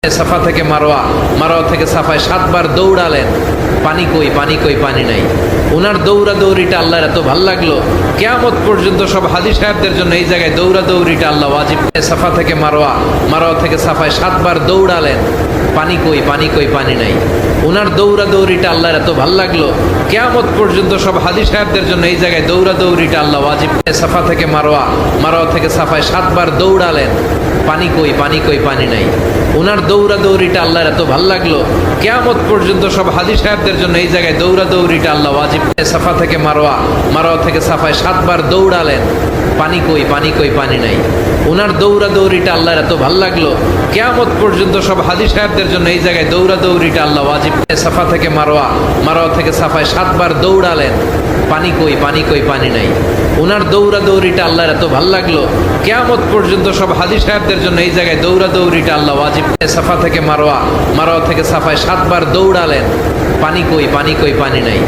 সাফা থেকে মারোয়া, মারোয়া থেকে সাফায় 7 বার দৌড়ালেন, পানি কই পানি কই পানি নাই। ওনার দৌড়াদৌড়িটা আল্লাহর এত ভাল লাগলো, কিয়ামত পর্যন্ত সব হাজী সাহেবদের জন্য এই জায়গায় দৌড়াদৌড়িটা আল্লাহ ওয়াজিব। সাফা থেকে মারোয়া, মারোয়া থেকে সাফায় 7 বার দৌড়ালেন, পানি কই পানি কই পানি নাই। ওনার দৌড়াদৌড়িটা আল্লাহর এত ভাল লাগলো, কিয়ামত পর্যন্ত সব হাজী সাহেবদের জন্য এই জায়গায় দৌড়াদৌড়িটা আল্লাহ ওয়াজিব। সাফা থেকে মারোয়া, মারোয়া থেকে সাফায় 7 বার দৌড়ালেন, পানি কই পানি কই পানি নাই। ওনার দৌড়াদৌড়িটা আল্লাহর এত ভাল লাগলো, কিয়ামত পর্যন্ত সব হাজী সাহেবদের জন্য এই জায়গায় দৌড়াদৌড়িটা আল্লাহ ওয়াজিব। সাফা থেকে মারোয়া, মারোয়া থেকে সাফায় 7 বার দৌড়ালেন, পানি কই পানি কই পানি নাই। ওনার দৌড়াদৌড়িটা আল্লাহর এত ভাল লাগলো, কিয়ামত পর্যন্ত সব হাজী সাহেবদের জন্য এই জায়গায় দৌড়াদৌড়িটা আল্লাহ ওয়াজিব। সাফা থেকে মারোয়া, মারোয়া থেকে সাফায় 7 বার দৌড়ালেন, পানি কই পানি কই পানি নাই। ওনার দৌড়াদৌড়িটা আল্লাহর এত ভাল লাগলো, কিয়ামত পর্যন্ত সব হাজী সাহেবদের জন্য এই জায়গায় দৌড়াদৌড়িটা আল্লাহ ওয়াজিব। সাফা থেকে মারোয়া, মারোয়া থেকে সাফায় 7 বার দৌড়ালেন, পানি কই পানি কই পানি নাই।